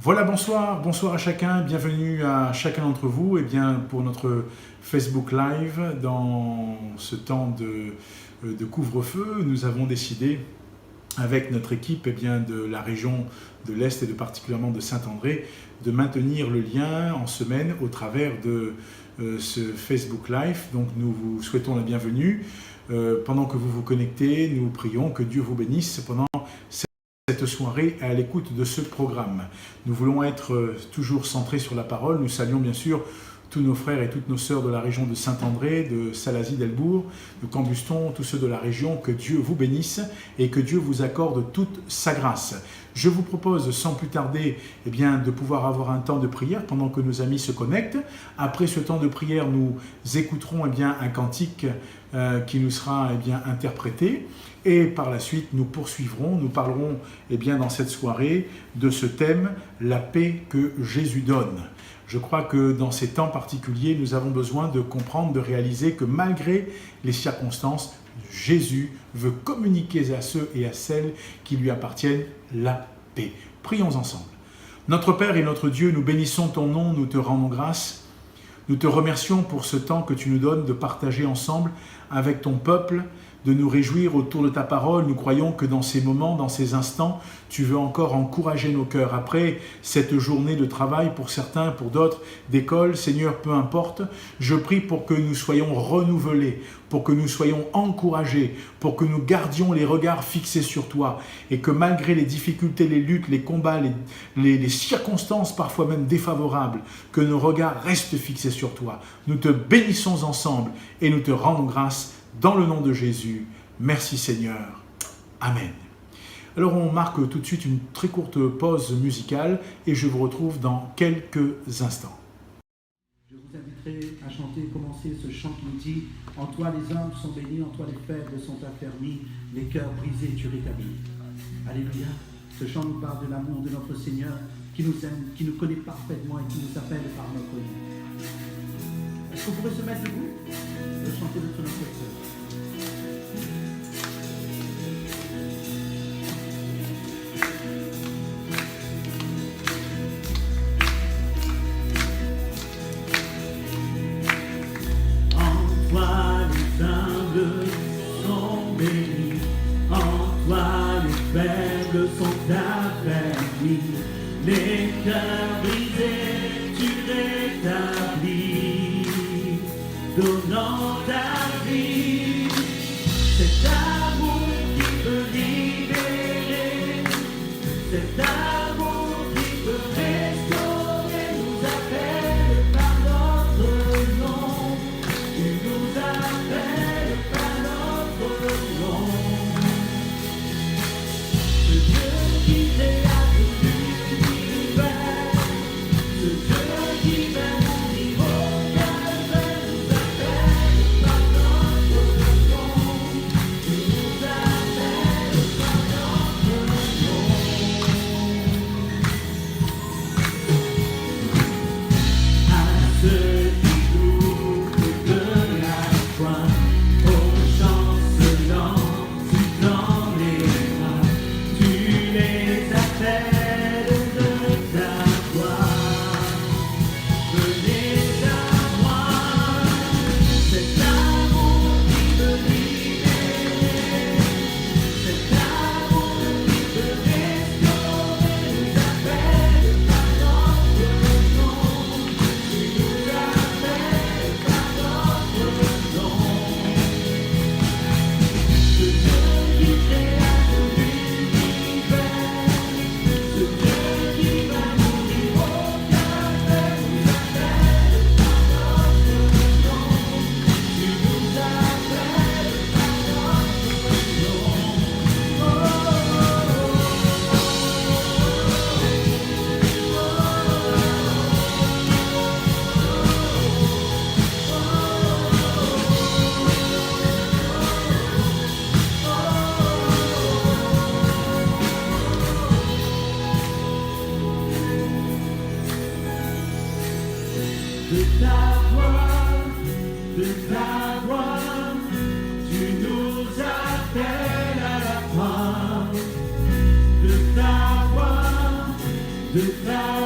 Voilà, bonsoir à chacun, bienvenue à chacun d'entre vous pour notre Facebook Live. Dans ce temps de couvre-feu, nous avons décidé avec notre équipe de la région de l'Est et particulièrement de Saint-André de maintenir le lien en semaine au travers de ce Facebook Live. Donc nous vous souhaitons la bienvenue. Pendant que vous vous connectez, nous prions que Dieu vous bénisse pendant cette soirée à l'écoute de ce programme. Nous voulons être toujours centrés sur la parole. Nous saluons bien sûr tous nos frères et toutes nos sœurs de la région de Saint-André, de Salazie-Delbourg, de Cambuston, tous ceux de la région, que Dieu vous bénisse et que Dieu vous accorde toute sa grâce. Je vous propose sans plus tarder de pouvoir avoir un temps de prière pendant que nos amis se connectent. Après ce temps de prière, nous écouterons un cantique qui nous sera interprété. Et par la suite, nous poursuivrons, nous parlerons dans cette soirée de ce thème, la paix que Jésus donne. Je crois que dans ces temps particuliers, nous avons besoin de comprendre, de réaliser que malgré les circonstances, Jésus veut communiquer à ceux et à celles qui lui appartiennent la paix. Prions ensemble. Notre Père et notre Dieu, nous bénissons ton nom, nous te rendons grâce. Nous te remercions pour ce temps que tu nous donnes de partager ensemble avec ton peuple, de nous réjouir autour de ta parole. Nous croyons que dans ces moments, dans ces instants, tu veux encore encourager nos cœurs. Après cette journée de travail, pour certains, pour d'autres, d'école, Seigneur, peu importe, je prie pour que nous soyons renouvelés, pour que nous soyons encouragés, pour que nous gardions les regards fixés sur toi et que malgré les difficultés, les luttes, les combats, les circonstances parfois même défavorables, que nos regards restent fixés sur toi. Nous te bénissons ensemble et nous te rendons grâce dans le nom de Jésus. Merci Seigneur. Amen. Alors on marque tout de suite une très courte pause musicale et je vous retrouve dans quelques instants. Je vous inviterai à chanter, commencer ce chant qui nous dit « En toi les hommes sont bénis, en toi les faibles sont affermis, les cœurs brisés tu rétablis. » Alléluia. Ce chant nous parle de l'amour de notre Seigneur qui nous aime, qui nous connaît parfaitement et qui nous appelle par notre nom. Est-ce que vous pourrez se mettre debout et chanter notre nom? Les cœurs brisés, tu rétablis, donnant ta vie. Cet amour qui peut libérer, cet amour qui peut restaurer, nous appelle par notre nom. Tu nous appelles par notre nom. Ce Dieu qui t'est de ta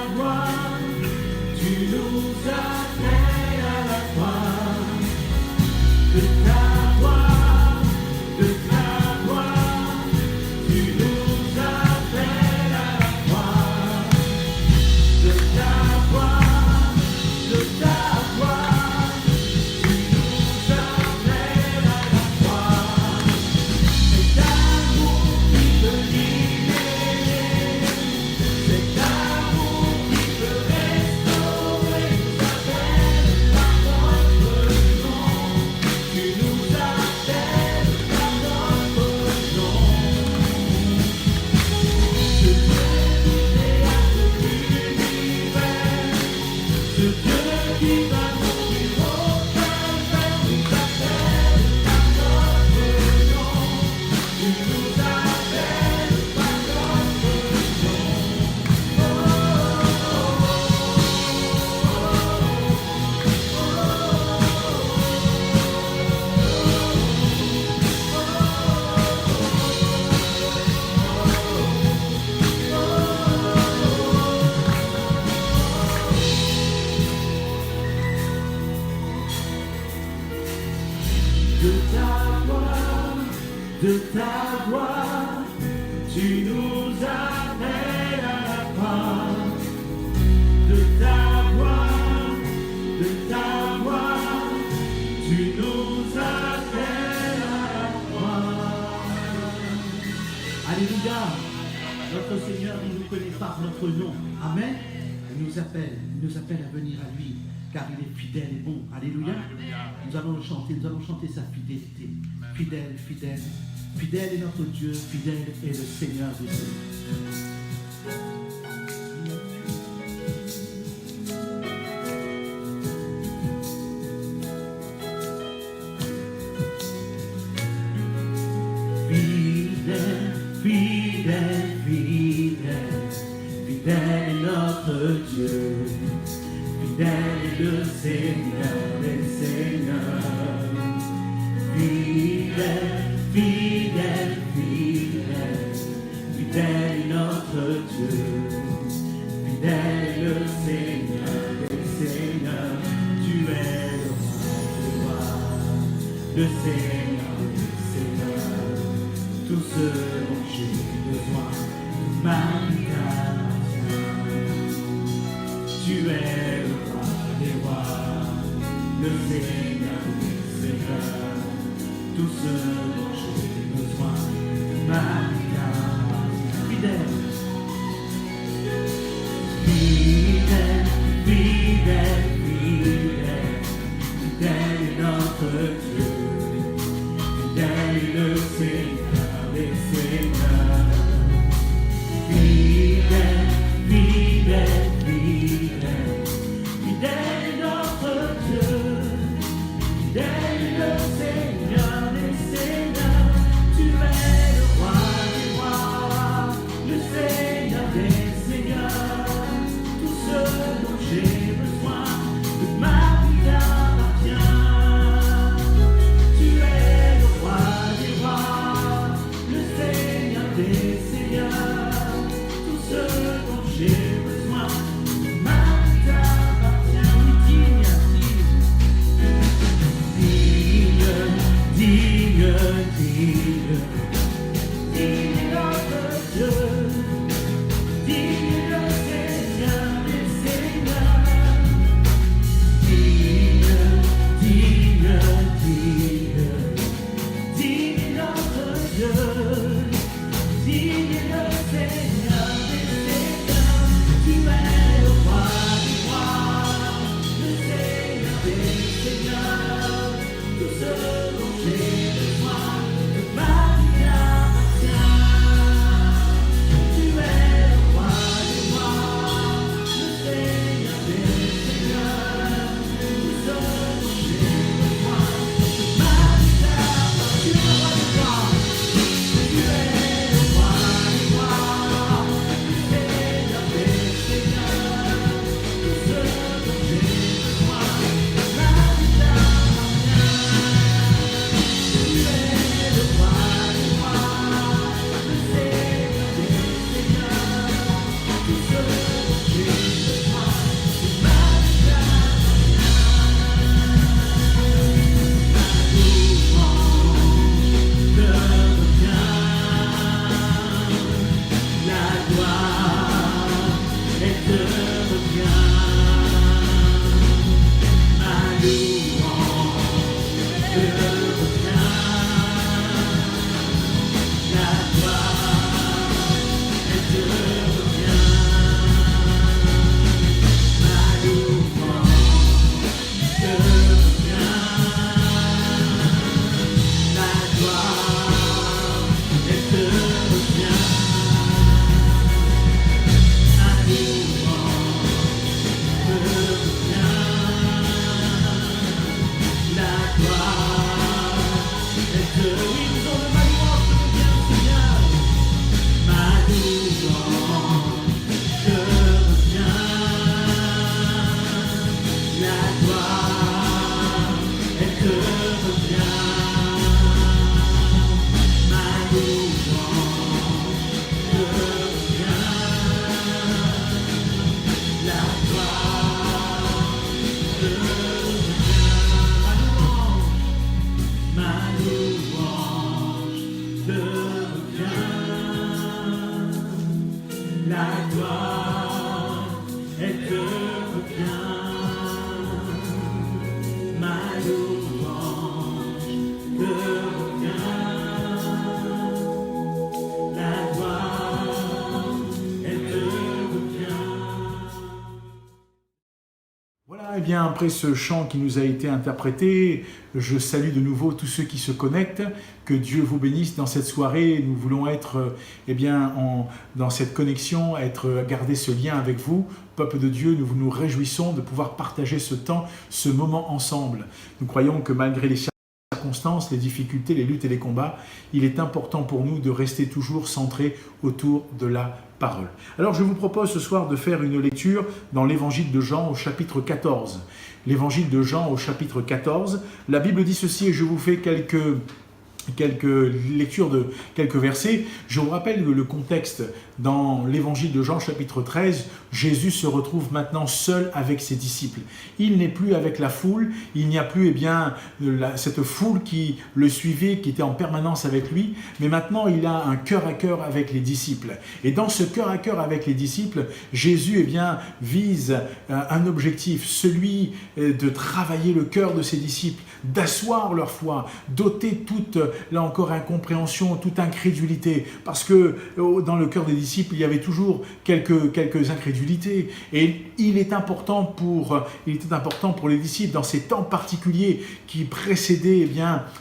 nous appelles à la croix. De ta gloire, de ta gloire, tu nous appelles à la croix. De ta gloire, de ta gloire, tu nous appelles à la croix. Cet amour qui peut libérer, cet amour qui peut restaurer, nous appelle par notre nom. Tu nous appelles par notre nom. Ce Dieu qui créa tout l'univers, ce Dieu qui va mourir au calvaire, nous appelle par notre nom. Tu nous appelles par notre nom. De ta gloire, tu nous appelles à la croix. De ta gloire, tu nous appelles à la croix. Alléluia. Notre Seigneur, il nous connaît par notre nom. Amen. Il nous appelle à venir à lui, car il est fidèle et bon. Alléluia. Nous allons le chanter, nous allons chanter sa fidélité. Fidèle, fidèle, fidèle est notre Dieu, fidèle est le Seigneur des Seigneurs. Fidèle, fidèle, fidèle, fidèle est notre Dieu, fidèle est le Seigneur des Seigneurs. Fidèle, fidèle, fidèle, fidèle est notre Dieu, fidèle est le Seigneur des Seigneurs. Tu es le roi, le Seigneur des Seigneurs. Tout ce dont j'ai besoin, ma vie t'appartient. Tu es le roi des rois, le Seigneur des Seigneurs. Tout ce dont j'ai besoin, ma vie t'appartient. Fidèle, fidèle, fidèle, fidèle, fidèle est notre Dieu, fidèle est le Seigneur des Seigneurs. Fidèle, fidèle, fidèle, fidèle est notre Dieu, fidèle est le Seigneur des Seigneurs. Voilà, et bien après ce chant qui nous a été interprété, je salue de nouveau tous ceux qui se connectent. Que Dieu vous bénisse dans cette soirée. Nous voulons être dans cette connexion, garder ce lien avec vous. Peuple de Dieu, nous nous réjouissons de pouvoir partager ce temps, ce moment ensemble. Nous croyons que malgré les circonstances, les difficultés, les luttes et les combats, il est important pour nous de rester toujours centrés autour de la parole. Alors je vous propose ce soir de faire une lecture dans l'évangile de Jean au chapitre 14. L'évangile de Jean au chapitre 14, la Bible dit ceci et je vous fais quelques lectures de quelques versets. Je vous rappelle le contexte dans l'évangile de Jean chapitre 13, Jésus se retrouve maintenant seul avec ses disciples. Il n'est plus avec la foule, il n'y a plus cette foule qui le suivait, qui était en permanence avec lui, mais maintenant il a un cœur à cœur avec les disciples. Et dans ce cœur à cœur avec les disciples, Jésus vise un objectif, celui de travailler le cœur de ses disciples, d'asseoir leur foi, d'ôter toute, là encore, incompréhension, toute incrédulité, parce que dans le cœur des disciples, il y avait toujours quelques incrédulités. Et il était important pour les disciples, dans ces temps particuliers qui précédaient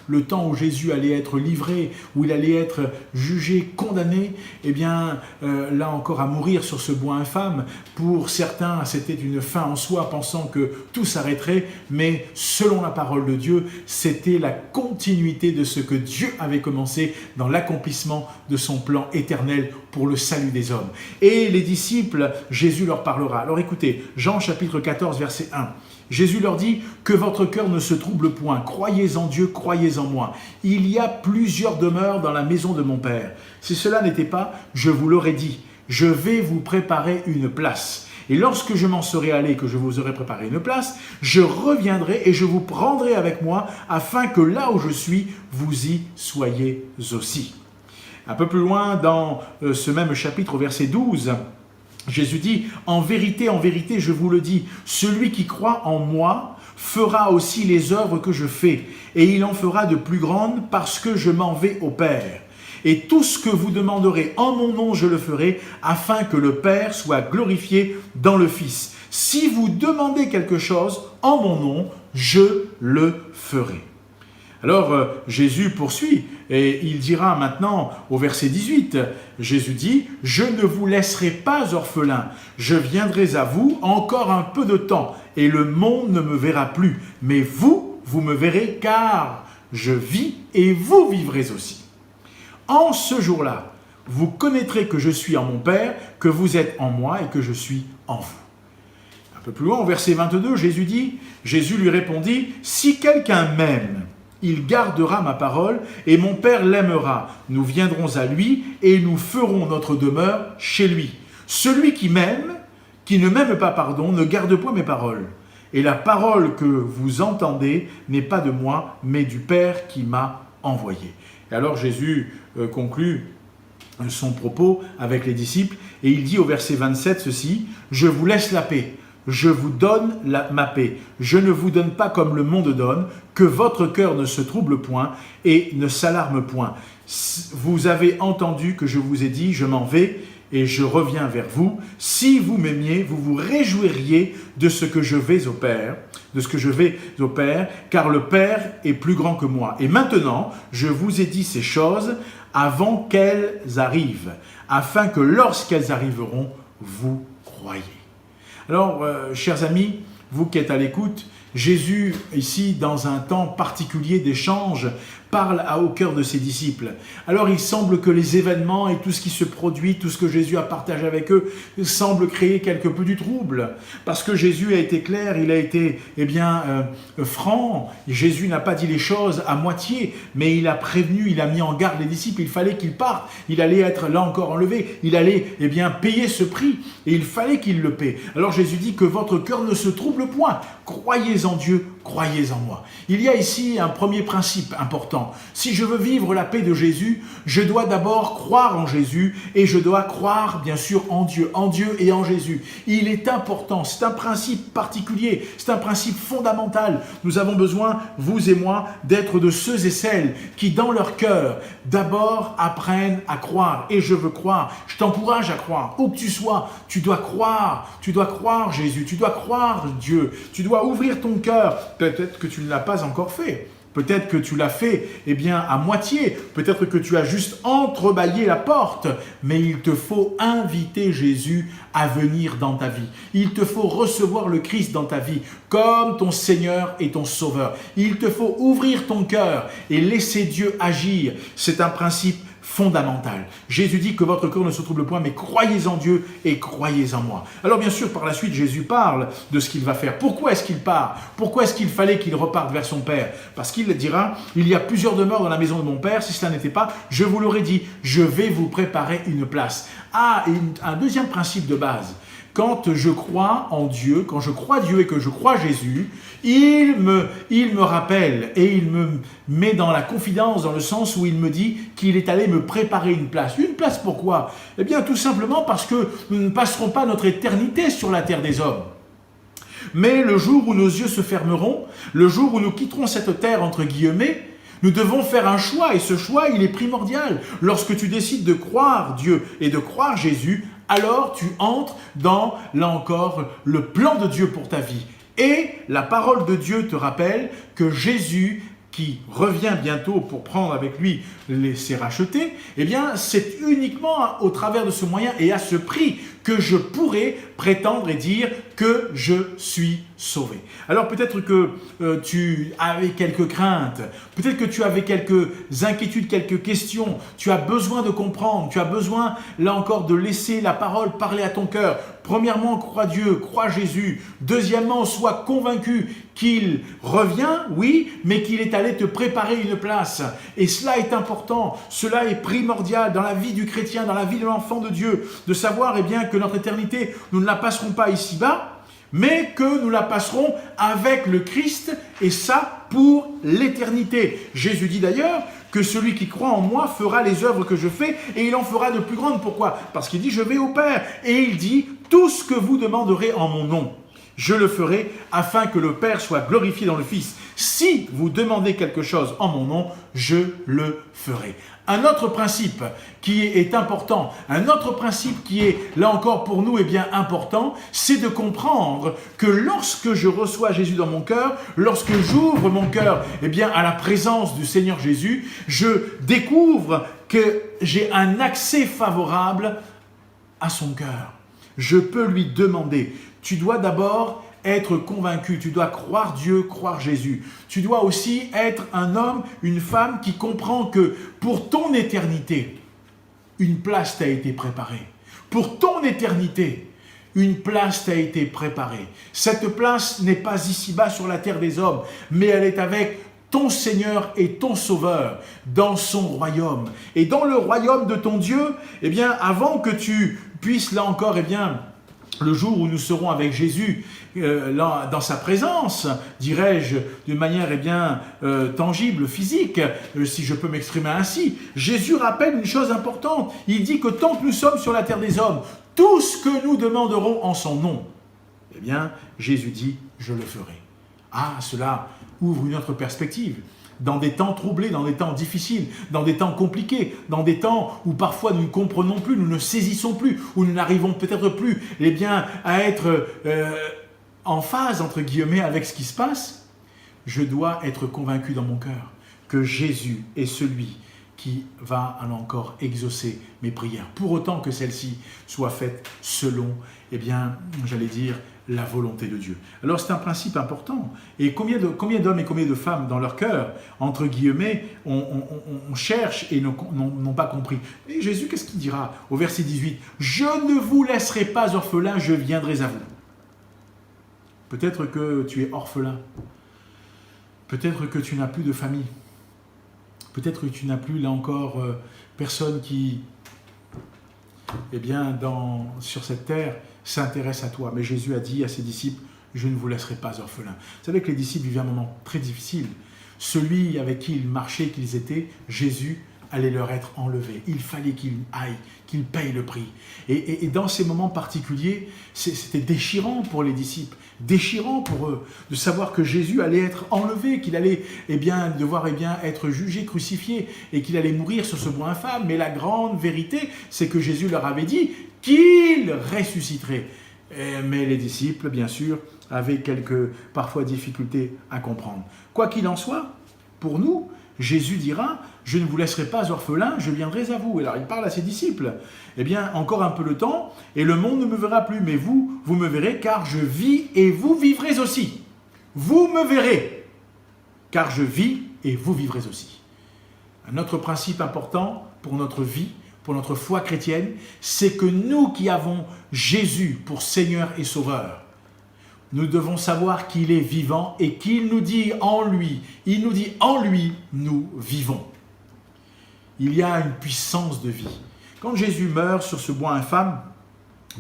le temps où Jésus allait être livré, où il allait être jugé, condamné, là encore à mourir sur ce bois infâme. Pour certains, c'était une fin en soi, pensant que tout s'arrêterait, mais selon la parole de Dieu, c'était la continuité de ce que Dieu avait commencé dans l'accomplissement de son plan éternel pour le salut des hommes. Et les disciples, Jésus leur parlera. Alors écoutez, Jean chapitre 14, verset 1. Jésus leur dit « Que votre cœur ne se trouble point, croyez en Dieu, croyez en moi. Il y a plusieurs demeures dans la maison de mon Père. Si cela n'était pas, je vous l'aurais dit. Je vais vous préparer une place. Et lorsque je m'en serai allé, que je vous aurai préparé une place, je reviendrai et je vous prendrai avec moi, afin que là où je suis, vous y soyez aussi. » Un peu plus loin, dans ce même chapitre, au verset 12, Jésus dit « En vérité, je vous le dis, celui qui croit en moi fera aussi les œuvres que je fais, et il en fera de plus grandes parce que je m'en vais au Père. Et tout ce que vous demanderez en mon nom, je le ferai, afin que le Père soit glorifié dans le Fils. Si vous demandez quelque chose en mon nom, je le ferai. » Alors Jésus poursuit et il dira maintenant au verset 18, Jésus dit « Je ne vous laisserai pas orphelin, je viendrai à vous encore un peu de temps et le monde ne me verra plus, mais vous me verrez car je vis et vous vivrez aussi. En ce jour-là, vous connaîtrez que je suis en mon Père, que vous êtes en moi et que je suis en vous. » Un peu plus loin, au verset 22, Jésus lui répondit « Si quelqu'un m'aime, il gardera ma parole et mon Père l'aimera. Nous viendrons à lui et nous ferons notre demeure chez lui. Celui qui ne m'aime pas, ne garde point mes paroles. Et la parole que vous entendez n'est pas de moi, mais du Père qui m'a envoyé. » Et alors Jésus conclut son propos avec les disciples et il dit au verset 27 ceci, « Je vous laisse la paix. Je vous donne ma paix. Je ne vous donne pas comme le monde donne, que votre cœur ne se trouble point et ne s'alarme point. Vous avez entendu que je vous ai dit, je m'en vais et je reviens vers vous. Si vous m'aimiez, vous vous réjouiriez de ce que je vais au Père, car le Père est plus grand que moi. Et maintenant, je vous ai dit ces choses avant qu'elles arrivent, afin que lorsqu'elles arriveront, vous croyez. » Alors, chers amis, vous qui êtes à l'écoute, Jésus, ici, dans un temps particulier d'échange, parle au cœur de ses disciples. Alors, il semble que les événements et tout ce qui se produit, tout ce que Jésus a partagé avec eux, semble créer quelque peu du trouble. Parce que Jésus a été clair, il a été, franc. Jésus n'a pas dit les choses à moitié, mais il a prévenu, il a mis en garde les disciples. Il fallait qu'ils partent. Il allait être là encore enlevé. Il allait, payer ce prix. Et il fallait qu'il le paie. Alors, Jésus dit que votre cœur ne se trouble point. Croyez croyez en Dieu, croyez en moi. Il y a ici un premier principe important. Si je veux vivre la paix de Jésus, je dois d'abord croire en Jésus et je dois croire bien sûr en Dieu et en Jésus. Il est important, c'est un principe particulier, c'est un principe fondamental. Nous avons besoin, vous et moi, d'être de ceux et celles qui dans leur cœur d'abord apprennent à croire. Et je veux croire, je t'encourage à croire. Où que tu sois, tu dois croire Jésus, tu dois croire Dieu, tu dois ouvrir ton cœur. Peut-être que tu ne l'as pas encore fait. Peut-être que tu l'as fait, à moitié. Peut-être que tu as juste entrebâillé la porte. Mais il te faut inviter Jésus à venir dans ta vie. Il te faut recevoir le Christ dans ta vie comme ton Seigneur et ton Sauveur. Il te faut ouvrir ton cœur et laisser Dieu agir. C'est un principe fondamental. Jésus dit que votre cœur ne se trouble point, mais croyez en Dieu et croyez en moi. Alors bien sûr, par la suite, Jésus parle de ce qu'il va faire. Pourquoi est-ce qu'il part? Pourquoi est-ce qu'il fallait qu'il reparte vers son Père? Parce qu'il dira, il y a plusieurs demeures dans la maison de mon Père, si cela n'était pas, je vous l'aurais dit, je vais vous préparer une place. Et un deuxième principe de base. Quand je crois en Dieu, quand je crois Dieu et que je crois Jésus, il me rappelle et il me met dans la confidence dans le sens où il me dit qu'il est allé me préparer une place. Une place pourquoi? Eh bien tout simplement parce que nous ne passerons pas notre éternité sur la terre des hommes. Mais le jour où nos yeux se fermeront, le jour où nous quitterons cette terre entre guillemets, nous devons faire un choix et ce choix il est primordial. Lorsque tu décides de croire Dieu et de croire Jésus, alors tu entres dans, là encore, le plan de Dieu pour ta vie. Et la parole de Dieu te rappelle que Jésus, qui revient bientôt pour prendre avec lui ses rachetés, c'est uniquement au travers de ce moyen et à ce prix que je pourrais prétendre et dire que je suis sauvé. Alors peut-être que tu avais quelques craintes, peut-être que tu avais quelques inquiétudes, quelques questions, tu as besoin de comprendre, tu as besoin là encore de laisser la parole parler à ton cœur. Premièrement, crois Dieu, crois Jésus. Deuxièmement, sois convaincu qu'il revient, oui, mais qu'il est allé te préparer une place. Et cela est important, cela est primordial dans la vie du chrétien, dans la vie de l'enfant de Dieu, de savoir que notre éternité, nous ne la passerons pas ici-bas, mais que nous la passerons avec le Christ, et ça pour l'éternité. Jésus dit d'ailleurs que celui qui croit en moi fera les œuvres que je fais, et il en fera de plus grandes. Pourquoi? Parce qu'il dit, je vais au Père, et il dit, tout ce que vous demanderez en mon nom, je le ferai, afin que le Père soit glorifié dans le Fils. Si vous demandez quelque chose en mon nom, je le ferai. Un autre principe qui est important, un autre principe qui est là encore pour nous important, c'est de comprendre que lorsque je reçois Jésus dans mon cœur, lorsque j'ouvre mon cœur à la présence du Seigneur Jésus, je découvre que j'ai un accès favorable à son cœur. Je peux lui demander. Tu dois d'abord être convaincu, tu dois croire Dieu, croire Jésus. Tu dois aussi être un homme, une femme qui comprend que pour ton éternité, une place t'a été préparée. Pour ton éternité, une place t'a été préparée. Cette place n'est pas ici-bas sur la terre des hommes, mais elle est avec ton Seigneur et ton Sauveur dans son royaume. Et dans le royaume de ton Dieu, avant que tu puisses là encore, le jour où nous serons avec Jésus dans sa présence, dirais-je, d'une manière tangible, physique, si je peux m'exprimer ainsi, Jésus rappelle une chose importante. Il dit que tant que nous sommes sur la terre des hommes, tout ce que nous demanderons en son nom, Jésus dit, je le ferai. Cela ouvre une autre perspective. Dans des temps troublés, dans des temps difficiles, dans des temps compliqués, dans des temps où parfois nous ne comprenons plus, nous ne saisissons plus, où nous n'arrivons peut-être plus à être en phase, entre guillemets, avec ce qui se passe, je dois être convaincu dans mon cœur que Jésus est celui qui va encore exaucer mes prières, pour autant que celles-ci soient faites selon, la volonté de Dieu. Alors c'est un principe important. Et combien d'hommes et combien de femmes dans leur cœur, entre guillemets, on cherche et n'ont pas compris. Et Jésus, qu'est-ce qu'il dira au verset 18? « Je ne vous laisserai pas orphelin, je viendrai à vous. » Peut-être que tu es orphelin. Peut-être que tu n'as plus de famille. Peut-être que tu n'as plus, là encore, personne qui, sur cette terre, s'intéresse à toi. Mais Jésus a dit à ses disciples, je ne vous laisserai pas orphelins. Vous savez que les disciples vivaient un moment très difficile. Celui avec qui ils marchaient, qu'ils étaient, Jésus, allait leur être enlevé. Il fallait qu'ils aillent, qu'ils payent le prix. Et dans ces moments particuliers, c'était déchirant pour les disciples, déchirant pour eux, de savoir que Jésus allait être enlevé, qu'il allait devoir être jugé, crucifié, et qu'il allait mourir sur ce bois infâme. Mais la grande vérité, c'est que Jésus leur avait dit qu'il ressusciterait. Mais les disciples, bien sûr, avaient quelques, parfois, difficultés à comprendre. Quoi qu'il en soit, pour nous, Jésus dira « Je ne vous laisserai pas orphelins, je viendrai à vous. » Et alors, il parle à ses disciples. Eh bien, encore un peu de temps, et le monde ne me verra plus. Mais vous, vous me verrez, car je vis et vous vivrez aussi. Vous me verrez, car je vis et vous vivrez aussi. Un autre principe important pour notre vie, pour notre foi chrétienne, c'est que nous qui avons Jésus pour Seigneur et Sauveur, nous devons savoir qu'il est vivant et qu'il nous dit en lui, nous vivons. Il y a une puissance de vie. Quand Jésus meurt sur ce bois infâme,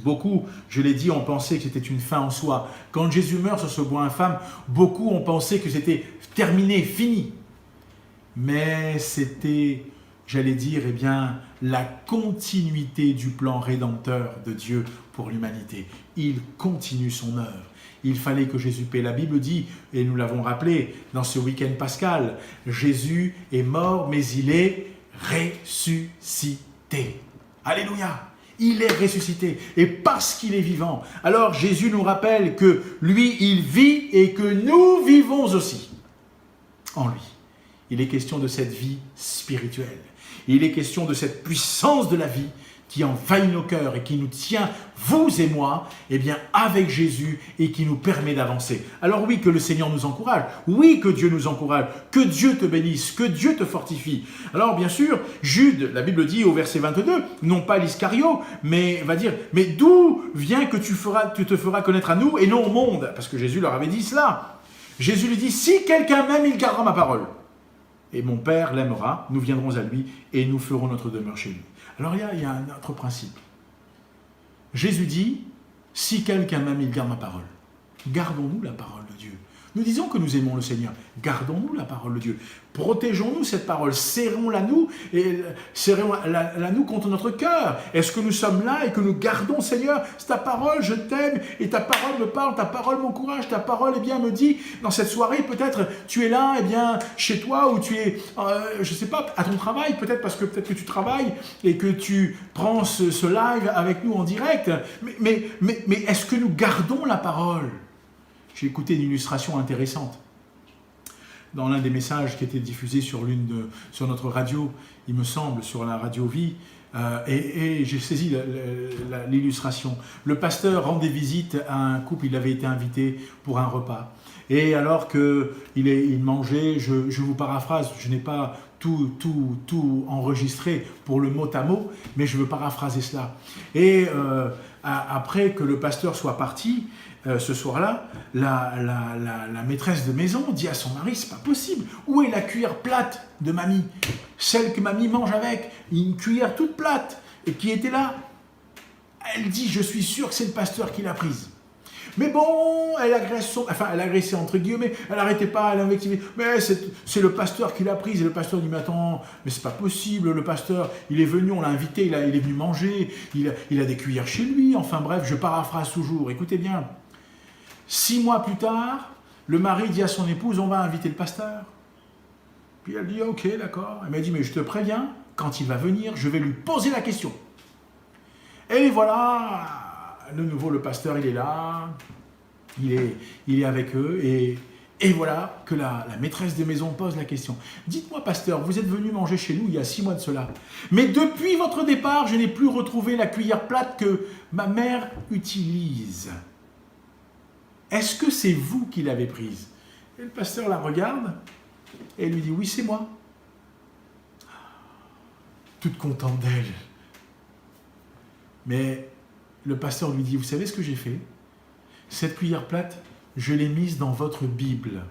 beaucoup, je l'ai dit, ont pensé que c'était une fin en soi. Quand Jésus meurt sur ce bois infâme, beaucoup ont pensé que c'était terminé, fini. Mais c'était, j'allais dire, la continuité du plan rédempteur de Dieu pour l'humanité. Il continue son œuvre. Il fallait que Jésus paie. La Bible dit, et nous l'avons rappelé dans ce week-end pascal, Jésus est mort, mais il est ressuscité. Alléluia! Il est ressuscité. Et parce qu'il est vivant, alors Jésus nous rappelle que lui, il vit et que nous vivons aussi en lui. Il est question de cette vie spirituelle. Il est question de cette puissance de la vie qui envahit nos cœurs et qui nous tient, vous et moi, avec Jésus et qui nous permet d'avancer. Alors oui, que le Seigneur nous encourage. Oui, que Dieu nous encourage. Que Dieu te bénisse. Que Dieu te fortifie. Alors bien sûr, Jude, la Bible dit au verset 22, non pas l'Iscario, mais va dire, mais d'où vient que tu te feras connaître à nous et non au monde? Parce que Jésus leur avait dit cela. Jésus lui dit, si quelqu'un m'aime, il gardera ma parole. Et mon Père l'aimera, nous viendrons à lui et nous ferons notre demeure chez lui. Alors il y a un autre principe. Jésus dit, si quelqu'un m'aime, il garde ma parole. Gardons-nous la parole de Dieu. Nous disons que nous aimons le Seigneur. Gardons-nous la parole de Dieu. Protégeons-nous cette parole. Serrons-la nous contre notre cœur. Est-ce que nous sommes là et que nous gardons, Seigneur, c'est ta parole, je t'aime, et ta parole me parle, ta parole m'encourage, ta parole me dit, dans cette soirée, peut-être tu es là, chez toi, ou tu es, je ne sais pas, à ton travail, peut-être que tu travailles et que tu prends ce live avec nous en direct. Mais est-ce que nous gardons la parole? J'ai écouté une illustration intéressante dans l'un des messages qui était diffusé sur notre radio, il me semble, sur la radio Vie, et j'ai saisi l'illustration. Le pasteur rendait visite à un couple, il avait été invité pour un repas. Et alors qu'il mangeait, je vous paraphrase, je n'ai pas tout enregistré pour le mot à mot, mais je veux paraphraser cela. Et après que le pasteur soit parti, ce soir-là, la maîtresse de maison dit à son mari, c'est pas possible, où est la cuillère plate de mamie? Celle que mamie mange avec, une cuillère toute plate, et qui était là. Elle dit, je suis sûre que c'est le pasteur qui l'a prise. Mais bon, elle agressait entre guillemets, elle n'arrêtait pas, elle invectivait, mais c'est le pasteur qui l'a prise. Et le pasteur dit, mais attends, mais c'est pas possible, le pasteur, il est venu, on l'a invité, il est venu manger, il a des cuillères chez lui, enfin bref, je paraphrase toujours, écoutez bien. 6 mois plus tard, le mari dit à son épouse, on va inviter le pasteur. Puis elle dit, ok, d'accord. Elle m'a dit, mais je te préviens, quand il va venir, je vais lui poser la question. Et voilà, de nouveau le pasteur, il est là, il est avec eux, et voilà que la maîtresse de maison pose la question. Dites-moi, pasteur, vous êtes venu manger chez nous il y a 6 mois de cela, mais depuis votre départ, je n'ai plus retrouvé la cuillère plate que ma mère utilise. Est-ce que c'est vous qui l'avez prise? Et le pasteur la regarde et lui dit, oui, c'est moi. Toute contente d'elle. Mais le pasteur lui dit, vous savez ce que j'ai fait? Cette cuillère plate, je l'ai mise dans votre Bible.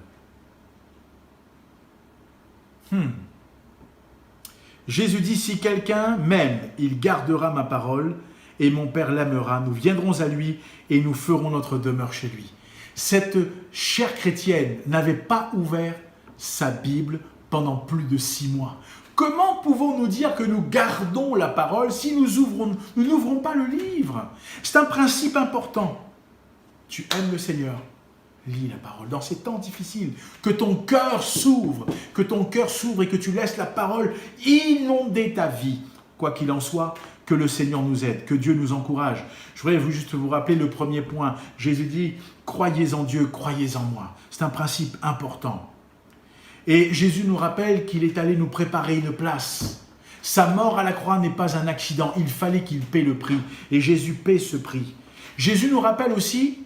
Jésus dit, si quelqu'un m'aime, il gardera ma parole et mon Père l'aimera. Nous viendrons à lui et nous ferons notre demeure chez lui. Cette chère chrétienne n'avait pas ouvert sa Bible pendant plus de 6 mois. Comment pouvons-nous dire que nous gardons la parole si nous n'ouvrons pas le livre? C'est un principe important. Tu aimes le Seigneur, lis la parole. Dans ces temps difficiles, que ton cœur s'ouvre, et que tu laisses la parole inonder ta vie. Quoi qu'il en soit, que le Seigneur nous aide, que Dieu nous encourage. Je voudrais juste vous rappeler le premier point. Jésus dit, croyez en Dieu, croyez en moi. C'est un principe important. Et Jésus nous rappelle qu'il est allé nous préparer une place. Sa mort à la croix n'est pas un accident, il fallait qu'il paie le prix. Et Jésus paie ce prix. Jésus nous rappelle aussi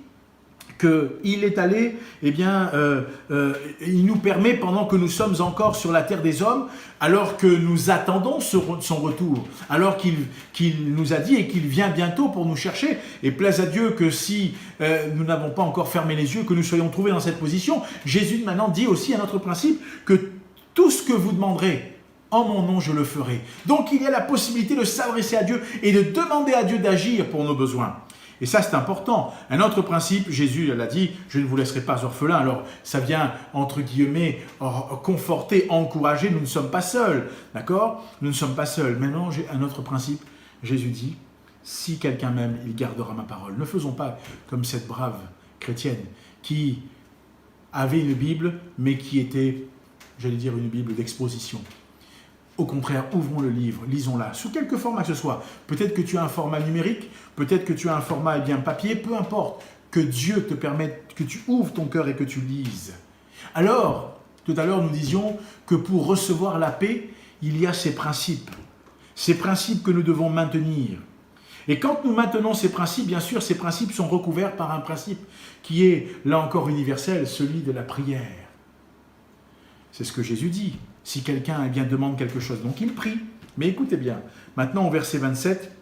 qu'il est allé, il nous permet, pendant que nous sommes encore sur la terre des hommes, alors que nous attendons son retour, alors qu'il nous a dit et qu'il vient bientôt pour nous chercher, et plaise à Dieu que si nous n'avons pas encore fermé les yeux, que nous soyons trouvés dans cette position, Jésus maintenant dit aussi à notre principe que tout ce que vous demanderez, en mon nom, je le ferai. Donc il y a la possibilité de s'adresser à Dieu et de demander à Dieu d'agir pour nos besoins. Et ça, c'est important. Un autre principe, Jésus l'a dit, je ne vous laisserai pas orphelins. Alors, ça vient, entre guillemets, conforter, encourager. Nous ne sommes pas seuls, d'accord? Nous ne sommes pas seuls. Maintenant, j'ai un autre principe. Jésus dit, si quelqu'un m'aime, il gardera ma parole. Ne faisons pas comme cette brave chrétienne qui avait une Bible, mais qui était, j'allais dire, une Bible d'exposition. Au contraire, ouvrons le livre, lisons-la, sous quelque format que ce soit. Peut-être que tu as un format numérique, peut-être que tu as un format papier, peu importe. Que Dieu te permette, que tu ouvres ton cœur et que tu lises. Alors, tout à l'heure, nous disions que pour recevoir la paix, il y a ces principes que nous devons maintenir. Et quand nous maintenons ces principes, bien sûr, ces principes sont recouverts par un principe qui est, là encore, universel, celui de la prière. C'est ce que Jésus dit. Si quelqu'un demande quelque chose, donc il prie. Mais écoutez bien, maintenant au verset 27,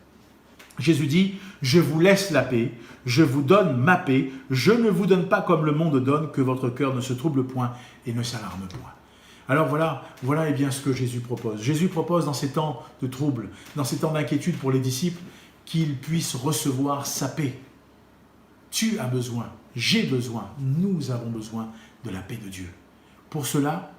Jésus dit, je vous laisse la paix, je vous donne ma paix, je ne vous donne pas comme le monde donne, que votre cœur ne se trouble point et ne s'alarme point. Alors voilà eh bien ce que Jésus propose. Jésus propose dans ces temps de trouble, dans ces temps d'inquiétude pour les disciples, qu'ils puissent recevoir sa paix. Tu as besoin, j'ai besoin, nous avons besoin de la paix de Dieu. Pour cela,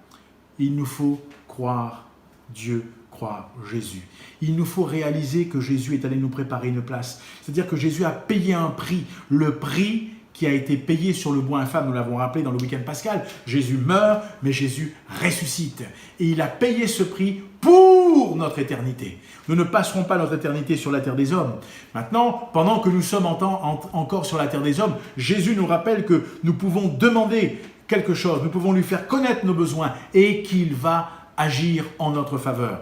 il nous faut croire Dieu, croire Jésus. Il nous faut réaliser que Jésus est allé nous préparer une place. C'est-à-dire que Jésus a payé un prix, le prix qui a été payé sur le bois infâme, nous l'avons rappelé dans le week-end pascal. Jésus meurt, mais Jésus ressuscite. Et il a payé ce prix pour notre éternité. Nous ne passerons pas notre éternité sur la terre des hommes. Maintenant, pendant que nous sommes encore sur la terre des hommes, Jésus nous rappelle que nous pouvons demander quelque chose, nous pouvons lui faire connaître nos besoins et qu'il va agir en notre faveur.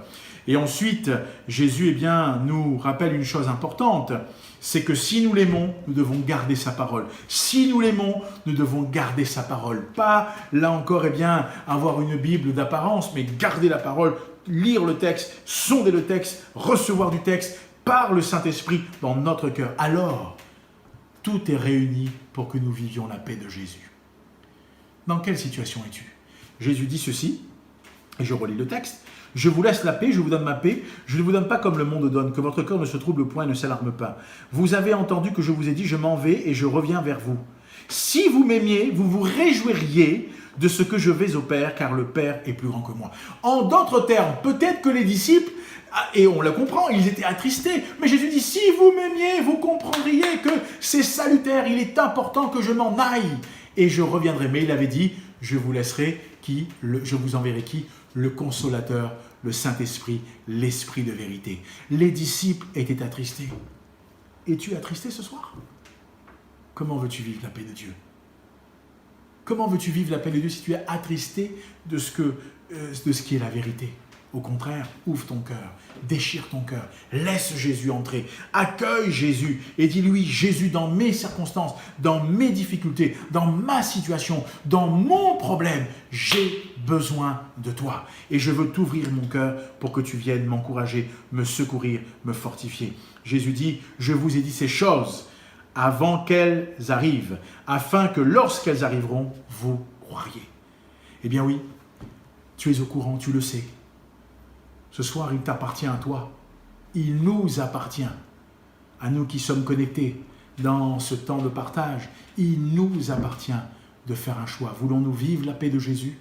Et ensuite, Jésus nous rappelle une chose importante, c'est que si nous l'aimons, nous devons garder sa parole. Si nous l'aimons, nous devons garder sa parole. Pas, là encore, avoir une Bible d'apparence, mais garder la parole, lire le texte, sonder le texte, recevoir du texte par le Saint-Esprit dans notre cœur. Alors, tout est réuni pour que nous vivions la paix de Jésus. Dans quelle situation es-tu? Jésus dit ceci, et je relis le texte. « Je vous laisse la paix, je vous donne ma paix, je ne vous donne pas comme le monde donne, que votre cœur ne se trouble point et ne s'alarme pas. Vous avez entendu que je vous ai dit, je m'en vais et je reviens vers vous. Si vous m'aimiez, vous vous réjouiriez de ce que je vais au Père, car le Père est plus grand que moi. » En d'autres termes, peut-être que les disciples, et on le comprend, ils étaient attristés, mais Jésus dit, si vous m'aimiez, vous comprendriez que c'est salutaire, il est important que je m'en aille. Et je reviendrai. Mais il avait dit, je vous laisserai qui? Je vous enverrai qui? Le Consolateur, le Saint-Esprit, l'Esprit de vérité. Les disciples étaient attristés. Es-tu attristé ce soir? Comment veux-tu vivre la paix de Dieu? Comment veux-tu vivre la paix de Dieu si tu es attristé de ce qui est la vérité? Au contraire, ouvre ton cœur, déchire ton cœur, laisse Jésus entrer, accueille Jésus et dis-lui, Jésus, dans mes circonstances, dans mes difficultés, dans ma situation, dans mon problème, j'ai besoin de toi. Et je veux t'ouvrir mon cœur pour que tu viennes m'encourager, me secourir, me fortifier. Jésus dit, je vous ai dit ces choses avant qu'elles arrivent, afin que lorsqu'elles arriveront, vous croiriez. Eh bien oui, tu es au courant, tu le sais. Ce soir, il t'appartient à toi. Il nous appartient, à nous qui sommes connectés, dans ce temps de partage, il nous appartient de faire un choix. Voulons-nous vivre la paix de Jésus?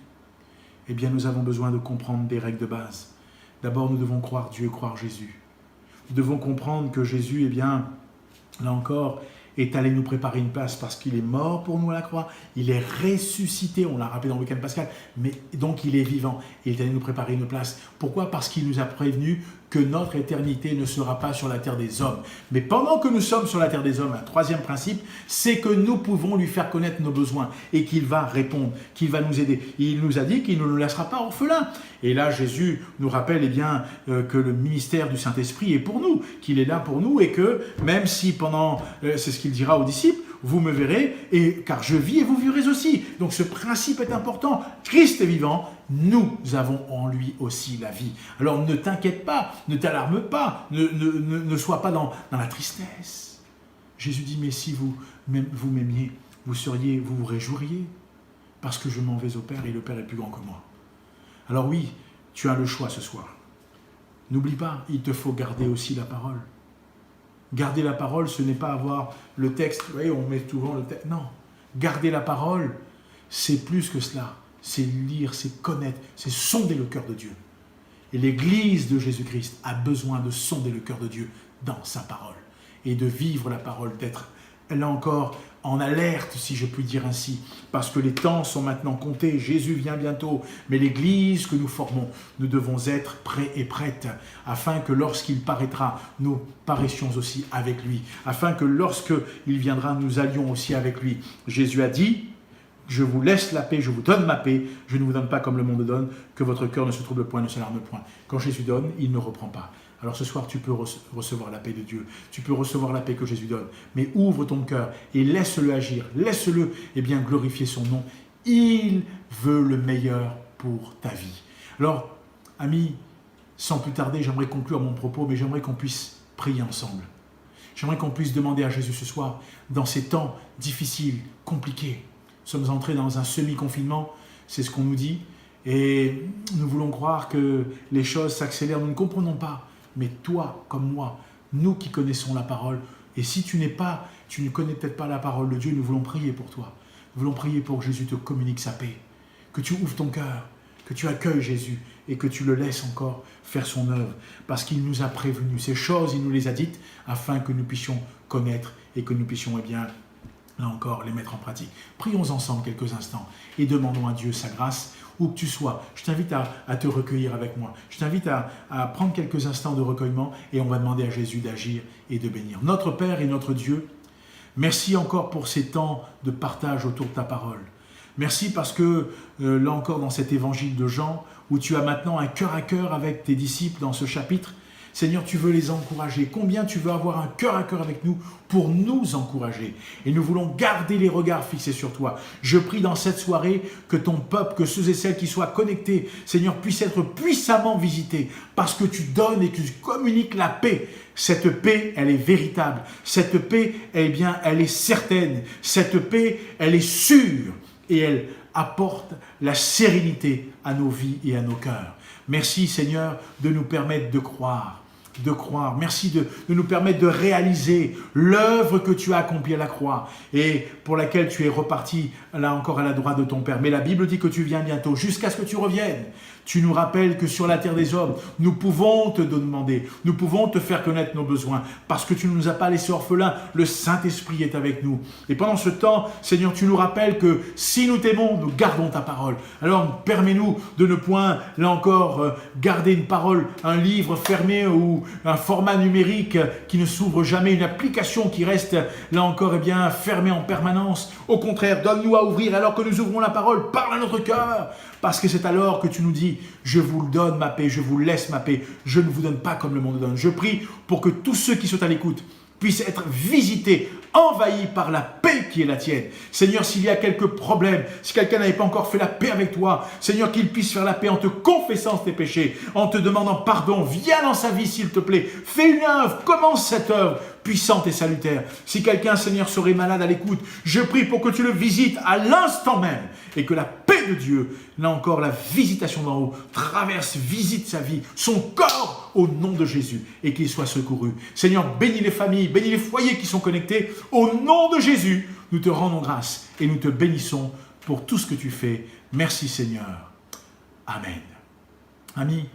Eh bien, nous avons besoin de comprendre des règles de base. D'abord, nous devons croire Dieu, croire Jésus. Nous devons comprendre que Jésus, eh bien, là encore, est allé nous préparer une place parce qu'il est mort pour nous à la croix, il est ressuscité, on l'a rappelé dans le week-end pascal, mais donc il est vivant, et il est allé nous préparer une place. Pourquoi? Parce qu'il nous a prévenu que notre éternité ne sera pas sur la terre des hommes. Mais pendant que nous sommes sur la terre des hommes, un troisième principe, c'est que nous pouvons lui faire connaître nos besoins et qu'il va répondre, qu'il va nous aider. Il nous a dit qu'il ne nous laissera pas orphelins. Et là, Jésus nous rappelle eh bien, que le ministère du Saint-Esprit est pour nous, qu'il est là pour nous et que même si pendant, c'est ce qu'il dira aux disciples, vous me verrez, car je vis et vous verrez aussi. Donc ce principe est important. Christ est vivant, nous avons en lui aussi la vie. Alors ne t'inquiète pas, ne t'alarme pas, ne sois pas dans la tristesse. Jésus dit, mais si vous m'aimiez, vous vous réjouiriez, parce que je m'en vais au Père et le Père est plus grand que moi. Alors oui, tu as le choix ce soir. N'oublie pas, il te faut garder aussi la parole. Garder la parole, ce n'est pas avoir le texte, vous voyez, on met souvent le texte. Non, garder la parole, c'est plus que cela. C'est lire, c'est connaître, c'est sonder le cœur de Dieu. Et l'Église de Jésus-Christ a besoin de sonder le cœur de Dieu dans sa parole. Et de vivre la parole, d'être, là encore, en alerte, si je puis dire ainsi, parce que les temps sont maintenant comptés, Jésus vient bientôt, mais l'Église que nous formons, nous devons être prêts et prêtes, afin que lorsqu'il paraîtra, nous paraissions aussi avec lui, afin que lorsqu'il viendra, nous allions aussi avec lui. Jésus a dit, je vous laisse la paix, je vous donne ma paix, je ne vous donne pas comme le monde donne, que votre cœur ne se trouble point, ne s'alarme point. Quand Jésus donne, il ne reprend pas. Alors ce soir, tu peux recevoir la paix de Dieu, tu peux recevoir la paix que Jésus donne, mais ouvre ton cœur et laisse-le agir, laisse-le bien glorifier son nom. Il veut le meilleur pour ta vie. Alors, amis, sans plus tarder, j'aimerais conclure mon propos, mais j'aimerais qu'on puisse prier ensemble. J'aimerais qu'on puisse demander à Jésus ce soir, dans ces temps difficiles, compliqués. Nous sommes entrés dans un semi-confinement, c'est ce qu'on nous dit, et nous voulons croire que les choses s'accélèrent, nous ne comprenons pas. Mais toi, comme moi, nous qui connaissons la parole, et si tu ne connais peut-être pas la parole de Dieu, nous voulons prier pour toi. Nous voulons prier pour que Jésus te communique sa paix, que tu ouvres ton cœur, que tu accueilles Jésus et que tu le laisses encore faire son œuvre. Parce qu'il nous a prévenus. Ces choses, il nous les a dites afin que nous puissions connaître et que nous puissions, eh bien, là encore, les mettre en pratique. Prions ensemble quelques instants et demandons à Dieu sa grâce, où que tu sois. Je t'invite à te recueillir avec moi. Je t'invite à prendre quelques instants de recueillement et on va demander à Jésus d'agir et de bénir. Notre Père et notre Dieu, merci encore pour ces temps de partage autour de ta parole. Merci parce que, là encore, dans cet évangile de Jean, où tu as maintenant un cœur à cœur avec tes disciples dans ce chapitre, Seigneur, tu veux les encourager. Combien tu veux avoir un cœur à cœur avec nous pour nous encourager. Et nous voulons garder les regards fixés sur toi. Je prie dans cette soirée que ton peuple, que ceux et celles qui soient connectés, Seigneur, puissent être puissamment visités parce que tu donnes et que tu communiques la paix. Cette paix, elle est véritable. Cette paix, eh bien, elle est certaine. Cette paix, elle est sûre et elle apporte la sérénité à nos vies et à nos cœurs. Merci, Seigneur, de nous permettre de croire. Merci de nous permettre de réaliser l'œuvre que tu as accomplie à la croix et pour laquelle tu es reparti là encore à la droite de ton Père. Mais la Bible dit que tu viens bientôt, jusqu'à ce que tu reviennes. Tu nous rappelles que sur la terre des hommes, nous pouvons te demander, nous pouvons te faire connaître nos besoins, parce que tu ne nous as pas laissés orphelins, le Saint-Esprit est avec nous. Et pendant ce temps, Seigneur, tu nous rappelles que si nous t'aimons, nous gardons ta parole. Alors, permets-nous de ne point, là encore, garder une parole, un livre fermé ou un format numérique qui ne s'ouvre jamais, une application qui reste, là encore, eh bien, fermée en permanence. Au contraire, donne-nous à ouvrir alors que nous ouvrons la parole, parle à notre cœur. Parce que c'est alors que tu nous dis, je vous donne ma paix, je vous laisse ma paix, je ne vous donne pas comme le monde donne. Je prie pour que tous ceux qui sont à l'écoute puissent être visités, envahis par la paix qui est la tienne. Seigneur, s'il y a quelques problèmes, si quelqu'un n'avait pas encore fait la paix avec toi, Seigneur, qu'il puisse faire la paix en te confessant tes péchés, en te demandant pardon. Viens dans sa vie, s'il te plaît. Fais une œuvre, commence cette œuvre puissante et salutaire. Si quelqu'un, Seigneur, serait malade à l'écoute, je prie pour que tu le visites à l'instant même et que la paix de Dieu, là encore, la visitation d'en haut, traverse, visite sa vie, son corps au nom de Jésus et qu'il soit secouru. Seigneur, bénis les familles, bénis les foyers qui sont connectés. Au nom de Jésus, nous te rendons grâce et nous te bénissons pour tout ce que tu fais. Merci Seigneur. Amen. Amis,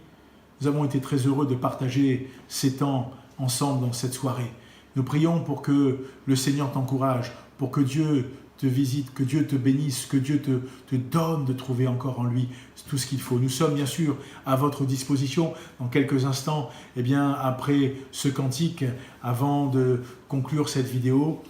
nous avons été très heureux de partager ces temps ensemble dans cette soirée. Nous prions pour que le Seigneur t'encourage, pour que Dieu te visite, que Dieu te bénisse, que Dieu te donne de trouver encore en lui tout ce qu'il faut. Nous sommes bien sûr à votre disposition dans quelques instants, eh bien, après ce cantique, avant de conclure cette vidéo.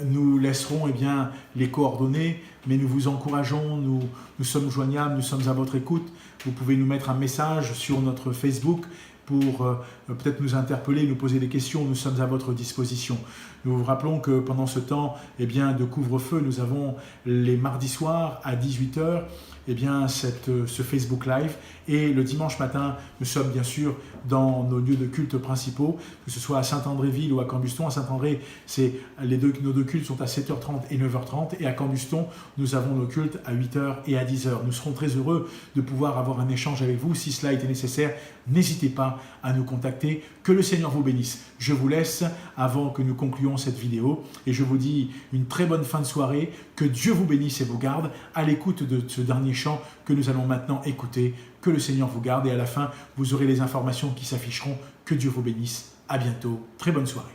Nous laisserons eh bien, les coordonnées, mais nous vous encourageons, nous sommes joignables, nous sommes à votre écoute. Vous pouvez nous mettre un message sur notre Facebook pour peut-être nous interpeller, nous poser des questions, nous sommes à votre disposition. Nous vous rappelons que pendant ce temps eh bien, de couvre-feu, nous avons les mardis soirs à 18 h eh bien, ce Facebook Live et le dimanche matin, nous sommes bien sûr dans nos lieux de culte principaux, que ce soit à Saint-Andréville ou à Cambuston. À Saint-André, nos deux cultes sont à 7h30 et 9h30 et à Cambuston, nous avons nos cultes à 8h et à 10h. Nous serons très heureux de pouvoir avoir un échange avec vous. Si cela était nécessaire, n'hésitez pas à nous contacter. Que le Seigneur vous bénisse. Je vous laisse avant que nous concluions cette vidéo et je vous dis une très bonne fin de soirée. Que Dieu vous bénisse et vous garde à l'écoute de ce dernier chant que nous allons maintenant écouter. Que le Seigneur vous garde et à la fin, vous aurez les informations qui s'afficheront. Que Dieu vous bénisse. À bientôt. Très bonne soirée.